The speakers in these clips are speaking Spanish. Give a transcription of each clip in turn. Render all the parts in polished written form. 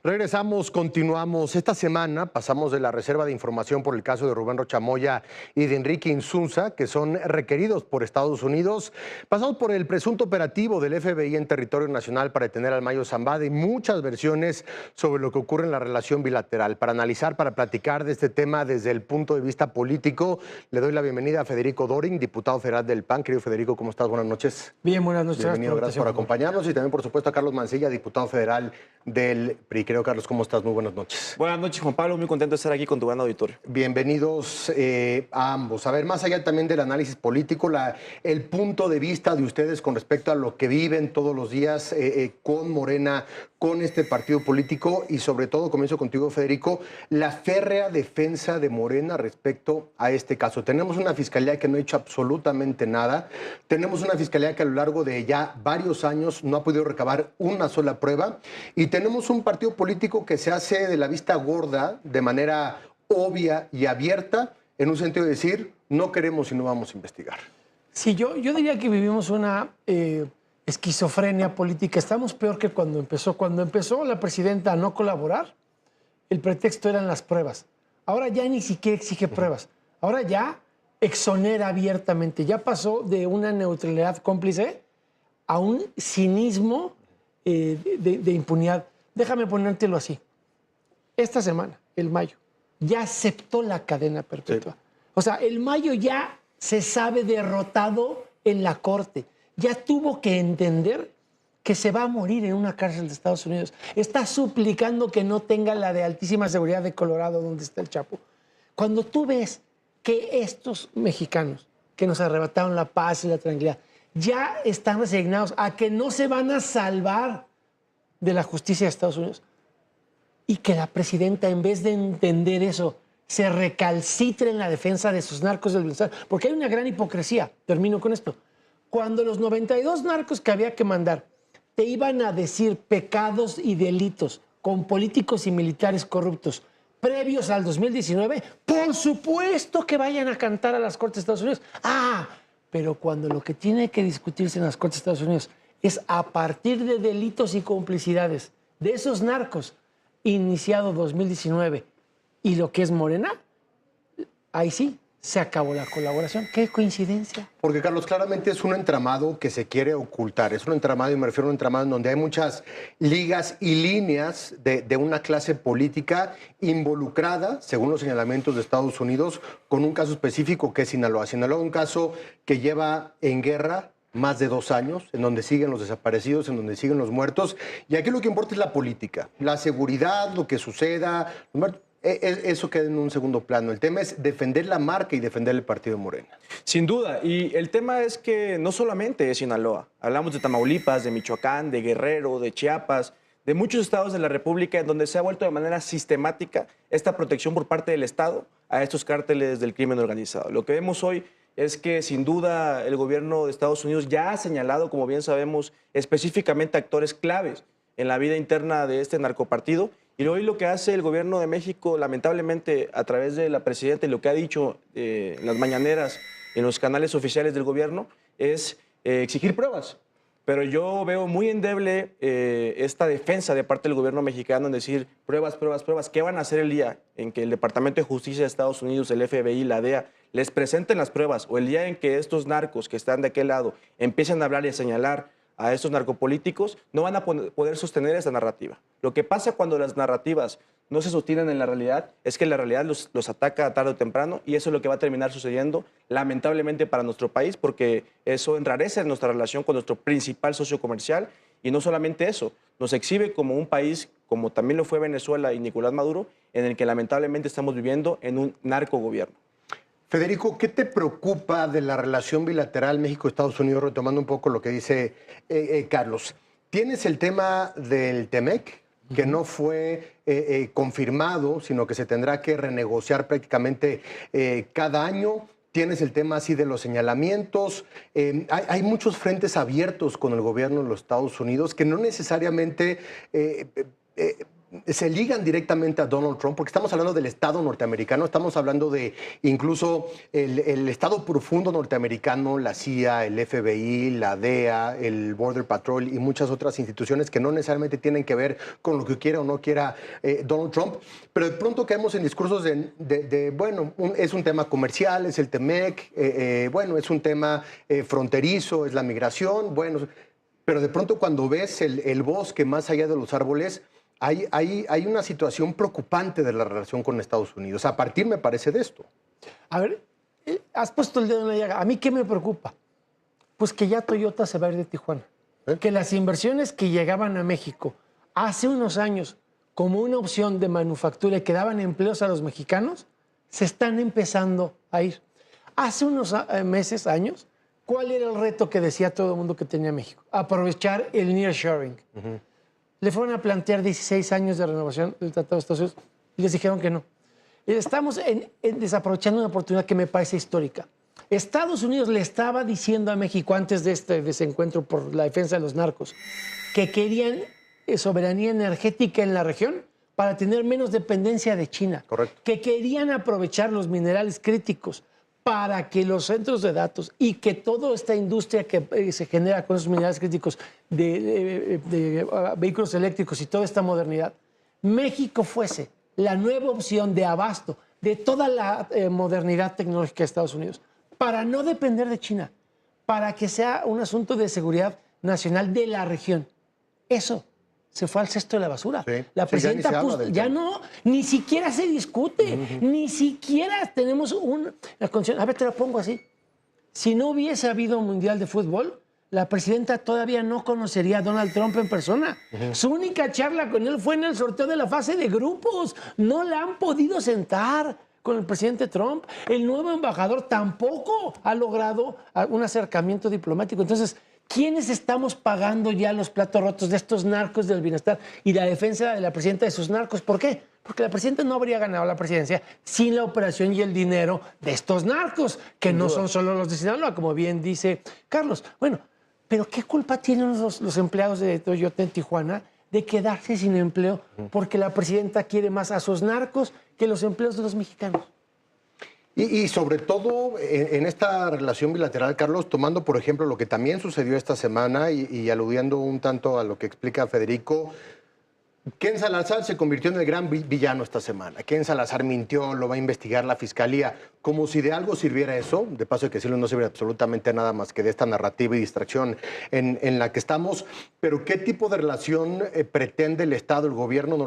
Regresamos, continuamos. Esta semana pasamos de la reserva de información por el caso de Rubén Rocha Moya y de Enrique Insunza, que son requeridos por Estados Unidos. Pasamos por el presunto operativo del FBI en territorio nacional para detener al Mayo Zambada y muchas versiones sobre lo que ocurre en la relación bilateral. Para analizar, para platicar de este tema desde el punto de vista político, le doy la bienvenida a Federico Doring, diputado federal del PAN. Querido Federico, ¿cómo estás? Buenas noches. Bien, buenas noches. Bienvenido, gracias por acompañarnos. Y también, por supuesto, a Carlos Mancilla, diputado federal del PRI. Querido Carlos, ¿cómo estás? Muy buenas noches. Buenas noches, Juan Pablo. Muy contento de estar aquí con tu gran auditorio. Bienvenidos a ambos. A ver, más allá también del análisis político, el punto de vista de ustedes con respecto a lo que viven todos los días con Morena, con este partido político y sobre todo, comienzo contigo, Federico, la férrea defensa de Morena respecto a este caso. Tenemos una fiscalía que no ha hecho absolutamente nada. Tenemos una fiscalía que a lo largo de ya varios años no ha podido recabar una sola prueba. Y tenemos un partido político que se hace de la vista gorda de manera obvia y abierta, en un sentido de decir, no queremos y no vamos a investigar. Sí, yo diría que vivimos una esquizofrenia política. Estamos peor que cuando empezó. Cuando empezó la presidenta a no colaborar, el pretexto eran las pruebas. Ahora ya ni siquiera exige pruebas. Ahora ya exonera abiertamente. Ya pasó de una neutralidad cómplice a un cinismo de impunidad. Déjame ponértelo así. Esta semana, el Mayo, ya aceptó la cadena perpetua. Sí. O sea, el Mayo ya se sabe derrotado en la corte. Ya tuvo que entender que se va a morir en una cárcel de Estados Unidos. Está suplicando que no tenga la de altísima seguridad de Colorado, donde está el Chapo. Cuando tú ves que estos mexicanos que nos arrebataron la paz y la tranquilidad ya están resignados a que no se van a salvar de la justicia de Estados Unidos y que la presidenta, en vez de entender eso, se recalcitre en la defensa de sus narcos del bienestar, porque hay una gran hipocresía. Termino con esto. Cuando los 92 narcos que había que mandar te iban a decir pecados y delitos con políticos y militares corruptos previos al 2019, por supuesto que vayan a cantar a las Cortes de Estados Unidos. Pero cuando lo que tiene que discutirse en las Cortes de Estados Unidos es a partir de delitos y complicidades de esos narcos iniciado 2019 y lo que es Morena, ahí sí se acabó la colaboración. ¡Qué coincidencia! Porque, Carlos, claramente es un entramado que se quiere ocultar. Es un entramado, y me refiero a un entramado en donde hay muchas ligas y líneas de una clase política involucrada, según los señalamientos de Estados Unidos, con un caso específico que es Sinaloa. Sinaloa, un caso que lleva en guerra más de 2 años, en donde siguen los desaparecidos, en donde siguen los muertos. Y aquí lo que importa es la política, la seguridad, lo que suceda. Eso queda en un segundo plano. El tema es defender la marca y defender el partido de Morena. Sin duda. Y el tema es que no solamente es Sinaloa. Hablamos de Tamaulipas, de Michoacán, de Guerrero, de Chiapas, de muchos estados de la República en donde se ha vuelto de manera sistemática esta protección por parte del Estado a estos cárteles del crimen organizado. Lo que vemos hoy es que sin duda el gobierno de Estados Unidos ya ha señalado, como bien sabemos, específicamente actores claves en la vida interna de este narcopartido. Y hoy lo que hace el gobierno de México, lamentablemente, a través de la presidenta y lo que ha dicho en las mañaneras, en los canales oficiales del gobierno, es exigir pruebas. Pero yo veo muy endeble esta defensa de parte del gobierno mexicano en decir pruebas, pruebas, pruebas. ¿Qué van a hacer el día en que el Departamento de Justicia de Estados Unidos, el FBI, la DEA, les presenten las pruebas? O el día en que estos narcos que están de aquel lado empiecen a hablar y a señalar a estos narcopolíticos, no van a poder sostener esa narrativa. Lo que pasa cuando las narrativas no se sostienen en la realidad es que la realidad los ataca tarde o temprano y eso es lo que va a terminar sucediendo lamentablemente para nuestro país porque eso enrarece nuestra relación con nuestro principal socio comercial y no solamente eso, nos exhibe como un país, como también lo fue Venezuela y Nicolás Maduro, en el que lamentablemente estamos viviendo en un narcogobierno. Federico, ¿qué te preocupa de la relación bilateral México-Estados Unidos, retomando un poco lo que dice Carlos? Tienes el tema del TEMEC, que no fue confirmado, sino que se tendrá que renegociar prácticamente cada año. Tienes el tema así de los señalamientos. Hay muchos frentes abiertos con el gobierno de los Estados Unidos que no necesariamente se ligan directamente a Donald Trump, porque estamos hablando del Estado norteamericano, estamos hablando de incluso el Estado profundo norteamericano, la CIA, el FBI, la DEA, el Border Patrol y muchas otras instituciones que no necesariamente tienen que ver con lo que quiera o no quiera Donald Trump, pero de pronto caemos en discursos bueno, es un tema comercial, es el TEMEC, bueno, es un tema fronterizo, es la migración, bueno, pero de pronto cuando ves el bosque más allá de los árboles, hay una situación preocupante de la relación con Estados Unidos. A partir, me parece, de esto. A ver, has puesto el dedo en la llaga. ¿A mí qué me preocupa? Pues que ya Toyota se va a ir de Tijuana. Que las inversiones que llegaban a México hace unos años como una opción de manufactura y que daban empleos a los mexicanos, se están empezando a ir. Hace unos meses, años, ¿cuál era el reto que decía todo el mundo que tenía México? Aprovechar el nearshoring. Le fueron a plantear 16 años de renovación del Tratado de Estados Unidos y les dijeron que no. Estamos desaprovechando una oportunidad que me parece histórica. Estados Unidos le estaba diciendo a México antes de este desencuentro por la defensa de los narcos que querían soberanía energética en la región para tener menos dependencia de China. Correcto. Que querían aprovechar los minerales críticos para que los centros de datos y que toda esta industria que se genera con esos minerales críticos de vehículos eléctricos y toda esta modernidad, México fuese la nueva opción de abasto de toda la modernidad tecnológica de Estados Unidos, para no depender de China, para que sea un asunto de seguridad nacional de la región. Eso se fue al cesto de la basura. Sí. La presidenta ya no, ni siquiera se discute, ni siquiera tenemos una condición. A ver, te la pongo así. Si no hubiese habido un mundial de fútbol, la presidenta todavía no conocería a Donald Trump en persona. Su única charla con él fue en el sorteo de la fase de grupos. No la han podido sentar con el presidente Trump. El nuevo embajador tampoco ha logrado un acercamiento diplomático. Entonces, ¿quiénes estamos pagando ya los platos rotos de estos narcos del bienestar y la defensa de la presidenta de sus narcos? ¿Por qué? Porque la presidenta no habría ganado la presidencia sin la operación y el dinero de estos narcos, que no son solo los de Sinaloa, como bien dice Carlos. Bueno, pero ¿qué culpa tienen los empleados de Toyota en Tijuana de quedarse sin empleo porque la presidenta quiere más a sus narcos que los empleos de los mexicanos? Y sobre todo en esta relación bilateral, Carlos, tomando por ejemplo lo que también sucedió esta semana y aludiendo un tanto a lo que explica Federico, Ken Salazar se convirtió en el gran villano esta semana. Ken Salazar mintió, lo va a investigar la fiscalía, como si de algo sirviera eso. De paso de que decirlo, no sirve absolutamente nada más que de esta narrativa y distracción en la que estamos. Pero ¿qué tipo de relación pretende el Estado, el gobierno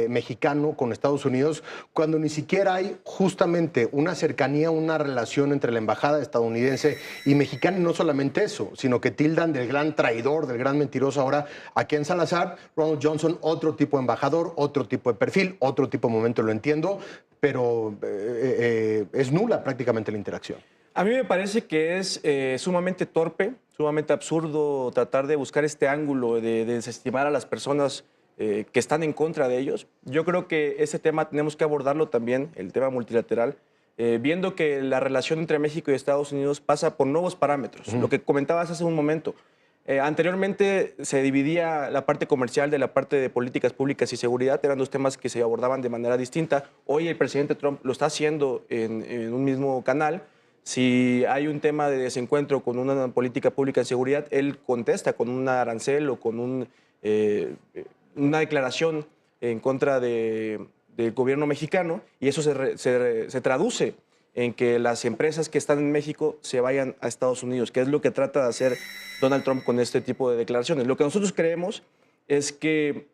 mexicano con Estados Unidos, cuando ni siquiera hay justamente una cercanía, una relación entre la embajada estadounidense y mexicana? Y no solamente eso, sino que tildan del gran traidor, del gran mentiroso ahora a Ken Salazar, Ronald Johnson, otro tipo de embajador, otro tipo de perfil, otro tipo de momento, lo entiendo, pero es nula prácticamente la interacción. A mí me parece que es sumamente torpe, sumamente absurdo tratar de buscar este ángulo de desestimar a las personas que están en contra de ellos. Yo creo que ese tema tenemos que abordarlo también, el tema multilateral, viendo que la relación entre México y Estados Unidos pasa por nuevos parámetros. Lo que comentabas hace un momento. Anteriormente se dividía la parte comercial de la parte de políticas públicas y seguridad, eran dos temas que se abordaban de manera distinta. Hoy el presidente Trump lo está haciendo en un mismo canal. Si hay un tema de desencuentro con una política pública en seguridad, él contesta con un arancel o con una declaración en contra del gobierno mexicano, y eso se traduce en que las empresas que están en México se vayan a Estados Unidos, que es lo que trata de hacer Donald Trump con este tipo de declaraciones. Lo que nosotros creemos es que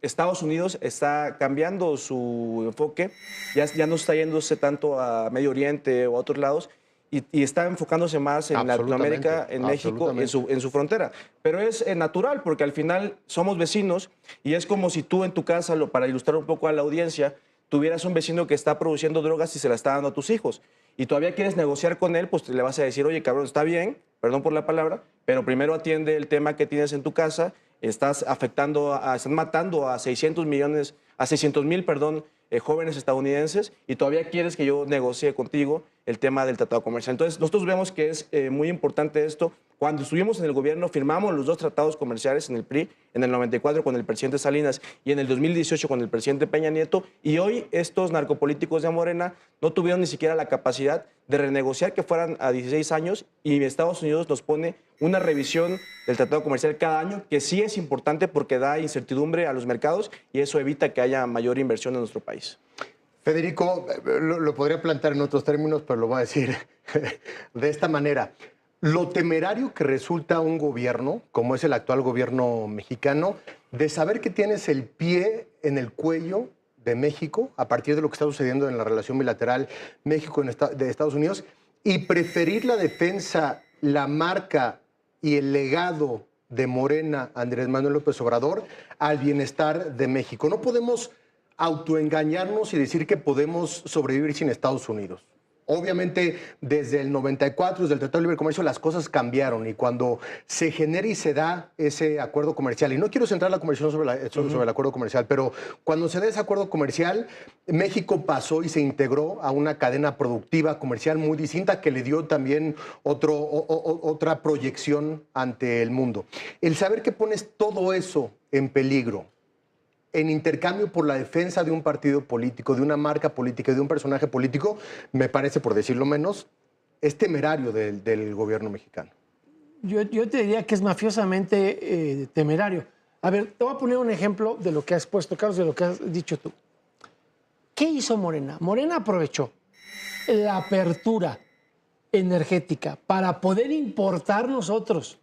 Estados Unidos está cambiando su enfoque, ya no está yéndose tanto a Medio Oriente o a otros lados, y está enfocándose más en Latinoamérica, en México, en su frontera. Pero es natural, porque al final somos vecinos, y es como si tú en tu casa, para ilustrar un poco a la audiencia, tuvieras un vecino que está produciendo drogas y se la está dando a tus hijos, y todavía quieres negociar con él, pues le vas a decir, oye, cabrón, está bien, perdón por la palabra, pero primero atiende el tema que tienes en tu casa. Están matando a 600.000 jóvenes estadounidenses, y todavía quieres que yo negocie contigo el tema del tratado comercial. Entonces, nosotros vemos que es muy importante esto. Cuando estuvimos en el gobierno, firmamos los 2 tratados comerciales en el PRI, en el 94 con el presidente Salinas y en el 2018 con el presidente Peña Nieto, y hoy estos narcopolíticos de Morena no tuvieron ni siquiera la capacidad de renegociar que fueran a 16 años, y Estados Unidos nos pone una revisión del tratado comercial cada año, que sí es importante porque da incertidumbre a los mercados y eso evita que haya mayor inversión en nuestro país. Federico, lo podría plantear en otros términos, pero lo voy a decir de esta manera. Lo temerario que resulta un gobierno, como es el actual gobierno mexicano, de saber que tienes el pie en el cuello de México a partir de lo que está sucediendo en la relación bilateral México de Estados Unidos, y preferir la defensa, la marca y el legado de Morena, Andrés Manuel López Obrador, al bienestar de México. No podemos autoengañarnos y decir que podemos sobrevivir sin Estados Unidos. Obviamente, desde el 94, desde el Tratado de Libre Comercio, las cosas cambiaron, y cuando se genera y se da ese acuerdo comercial, y no quiero centrar la conversación sobre el acuerdo comercial, pero cuando se da ese acuerdo comercial, México pasó y se integró a una cadena productiva comercial muy distinta que le dio también otra proyección ante el mundo. El saber que pones todo eso en peligro, en intercambio por la defensa de un partido político, de una marca política, de un personaje político, me parece, por decirlo menos, es temerario del gobierno mexicano. Yo te diría que es mafiosamente temerario. A ver, te voy a poner un ejemplo de lo que has puesto, Carlos, de lo que has dicho tú. ¿Qué hizo Morena? Morena aprovechó la apertura energética para poder importar nosotros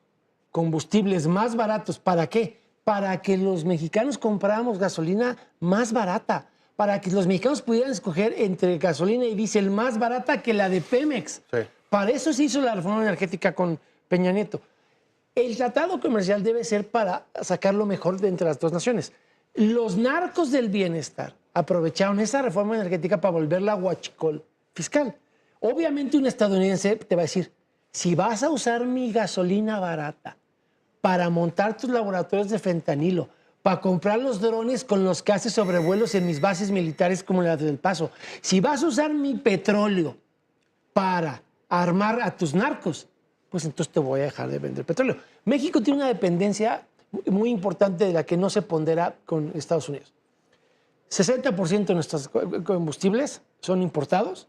combustibles más baratos. ¿Para qué? Para que los mexicanos compráramos gasolina más barata, para que los mexicanos pudieran escoger entre gasolina y diésel más barata que la de Pemex. Sí. Para eso se hizo la reforma energética con Peña Nieto. El tratado comercial debe ser para sacar lo mejor de entre las dos naciones. Los narcos del bienestar aprovecharon esa reforma energética para volverla huachicol fiscal. Obviamente un estadounidense te va a decir, si vas a usar mi gasolina barata para montar tus laboratorios de fentanilo, para comprar los drones con los que haces sobrevuelos en mis bases militares como la del Paso, si vas a usar mi petróleo para armar a tus narcos, pues entonces te voy a dejar de vender petróleo. México tiene una dependencia muy importante de la que no se pondera con Estados Unidos. 60% de nuestros combustibles son importados.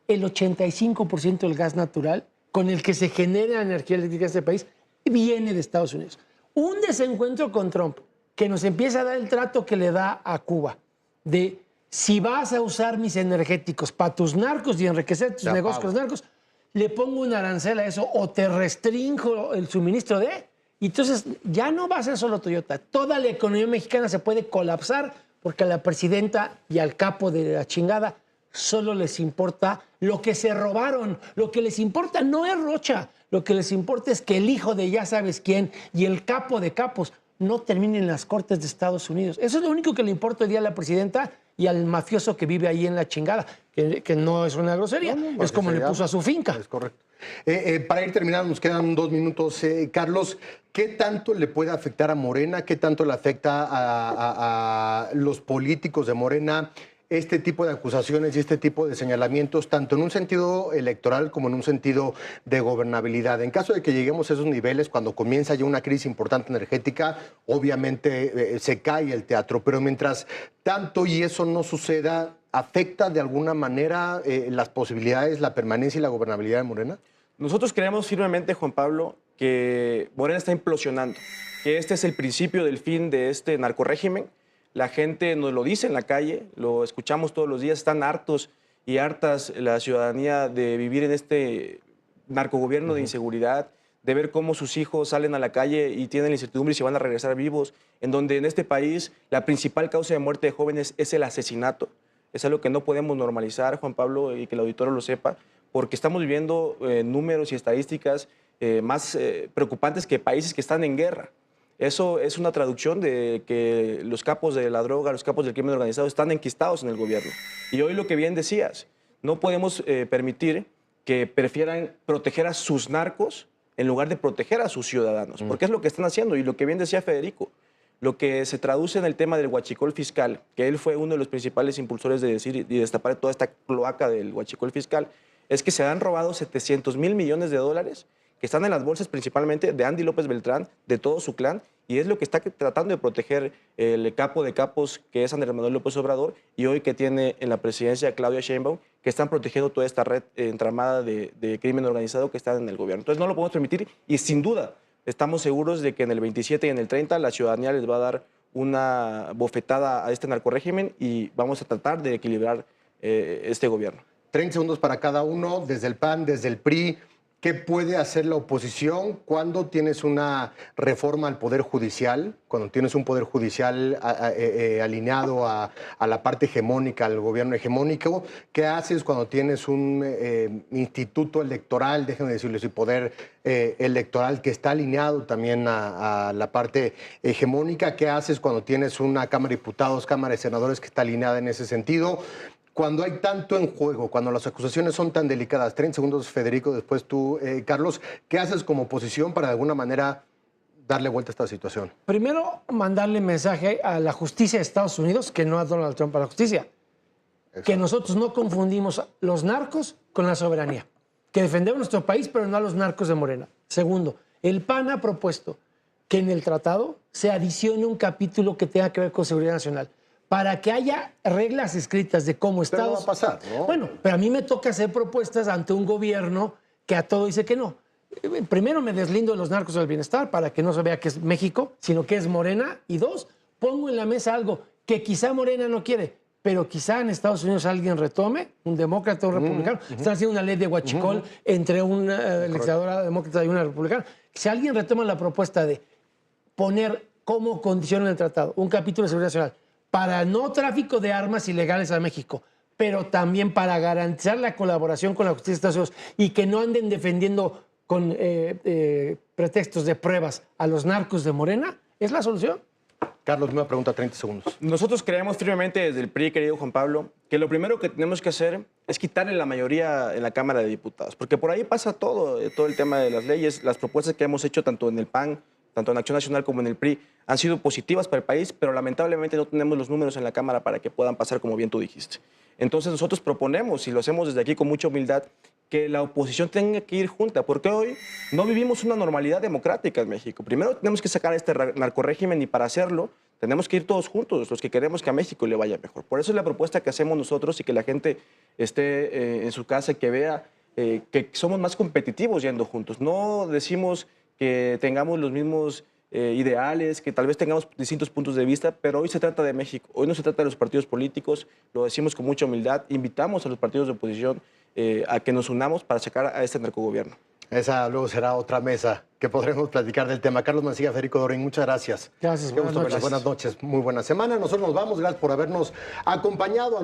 El 85% del gas natural con el que se genera energía eléctrica en este país viene de Estados Unidos. Un desencuentro con Trump que nos empieza a dar el trato que le da a Cuba de si vas a usar mis energéticos para tus narcos y enriquecer tus negocios con los narcos, le pongo un arancel a eso o te restringo el suministro de... Y entonces ya no va a ser solo Toyota. Toda la economía mexicana se puede colapsar porque a la presidenta y al capo de la chingada solo les importa lo que se robaron. Lo que les importa no es Rocha. Lo que les importa es que el hijo de ya sabes quién y el capo de capos no terminen en las cortes de Estados Unidos. Eso es lo único que le importa hoy día a la presidenta y al mafioso que vive ahí en la chingada, que no es una grosería, es como le puso a su finca. Es correcto. Para ir terminando, nos quedan 2 minutos. Carlos, ¿qué tanto le puede afectar a Morena? ¿Qué tanto le afecta a los políticos de Morena este tipo de acusaciones y este tipo de señalamientos, tanto en un sentido electoral como en un sentido de gobernabilidad? En caso de que lleguemos a esos niveles, cuando comienza ya una crisis importante energética, obviamente se cae el teatro, pero mientras tanto y eso no suceda, ¿afecta de alguna manera las posibilidades, la permanencia y la gobernabilidad de Morena? Nosotros creemos firmemente, Juan Pablo, que Morena está implosionando, que este es el principio del fin de este narcorrégimen. La gente nos lo dice en la calle, lo escuchamos todos los días, están hartos y hartas la ciudadanía de vivir en este narcogobierno de inseguridad, de ver cómo sus hijos salen a la calle y tienen la incertidumbre si van a regresar vivos, en donde en este país la principal causa de muerte de jóvenes es el asesinato. Es algo que no podemos normalizar, Juan Pablo, y que el auditorio lo sepa, porque estamos viviendo números y estadísticas más preocupantes que países que están en guerra. Eso es una traducción de que los capos de la droga, los capos del crimen organizado están enquistados en el gobierno. Y hoy lo que bien decías, no podemos permitir que prefieran proteger a sus narcos en lugar de proteger a sus ciudadanos, porque es lo que están haciendo. Y lo que bien decía Federico, lo que se traduce en el tema del huachicol fiscal, que él fue uno de los principales impulsores de decir y destapar toda esta cloaca del huachicol fiscal, es que se han robado 700.000 millones de dólares que están en las bolsas principalmente de Andy López Beltrán, de todo su clan, y es lo que está tratando de proteger el capo de capos que es Andrés Manuel López Obrador, y hoy que tiene en la presidencia Claudia Sheinbaum, que están protegiendo toda esta red entramada de crimen organizado que está en el gobierno. Entonces no lo podemos permitir, y sin duda estamos seguros de que en el 27 y en el 30 la ciudadanía les va a dar una bofetada a este narcorrégimen y vamos a tratar de equilibrar este gobierno. 30 segundos para cada uno, desde el PAN, desde el PRI. ¿Qué puede hacer la oposición cuando tienes una reforma al Poder Judicial, cuando tienes un Poder Judicial alineado a la parte hegemónica, al gobierno hegemónico? ¿Qué haces cuando tienes un instituto electoral, déjenme decirles, y poder electoral que está alineado también a la parte hegemónica? ¿Qué haces cuando tienes una Cámara de Diputados, Cámara de Senadores que está alineada en ese sentido? Cuando hay tanto en juego, cuando las acusaciones son tan delicadas, 30 segundos Federico, después tú, Carlos, ¿qué haces como oposición para de alguna manera darle vuelta a esta situación? Primero, mandarle mensaje a la justicia de Estados Unidos, que no a Donald Trump, a la justicia, exacto, que nosotros no confundimos los narcos con la soberanía, que defendemos nuestro país, pero no a los narcos de Morena. Segundo, el PAN ha propuesto que en el tratado se adicione un capítulo que tenga que ver con seguridad nacional, para que haya reglas escritas de cómo Estados... Pero no va a pasar, ¿no? Bueno, pero a mí me toca hacer propuestas ante un gobierno que a todo dice que no. Primero, me deslindo de los narcos del bienestar para que no se vea que es México, sino que es Morena. Y dos, pongo en la mesa algo que quizá Morena no quiere, pero quizá en Estados Unidos alguien retome, un demócrata o un republicano. Están haciendo una ley de huachicol entre una legisladora demócrata y una republicana. Si alguien retoma la propuesta de poner como condición en el tratado un capítulo de seguridad nacional, para no tráfico de armas ilegales a México, pero también para garantizar la colaboración con la justicia de Estados Unidos y que no anden defendiendo con pretextos de pruebas a los narcos de Morena, ¿es la solución? Carlos, una pregunta, 30 segundos. Nosotros creemos firmemente desde el PRI, querido Juan Pablo, que lo primero que tenemos que hacer es quitarle la mayoría en la Cámara de Diputados, porque por ahí pasa todo el tema de las leyes, las propuestas que hemos hecho tanto en el PAN, tanto en Acción Nacional como en el PRI, han sido positivas para el país, pero lamentablemente no tenemos los números en la Cámara para que puedan pasar como bien tú dijiste. Entonces nosotros proponemos, y lo hacemos desde aquí con mucha humildad, que la oposición tenga que ir junta, porque hoy no vivimos una normalidad democrática en México. Primero tenemos que sacar este narcorrégimen y para hacerlo tenemos que ir todos juntos, los que queremos que a México le vaya mejor. Por eso es la propuesta que hacemos nosotros y que la gente esté en su casa, que vea que somos más competitivos yendo juntos. No decimos que tengamos los mismos ideales, que tal vez tengamos distintos puntos de vista, pero hoy se trata de México, hoy no se trata de los partidos políticos, lo decimos con mucha humildad, invitamos a los partidos de oposición a que nos unamos para sacar a este narcogobierno. Esa luego será otra mesa que podremos platicar del tema. Carlos Mancilla, Federico Dorin, muchas gracias. Gracias, buenas noches. Buenas noches, muy buena semana. Nosotros nos vamos, gracias por habernos acompañado.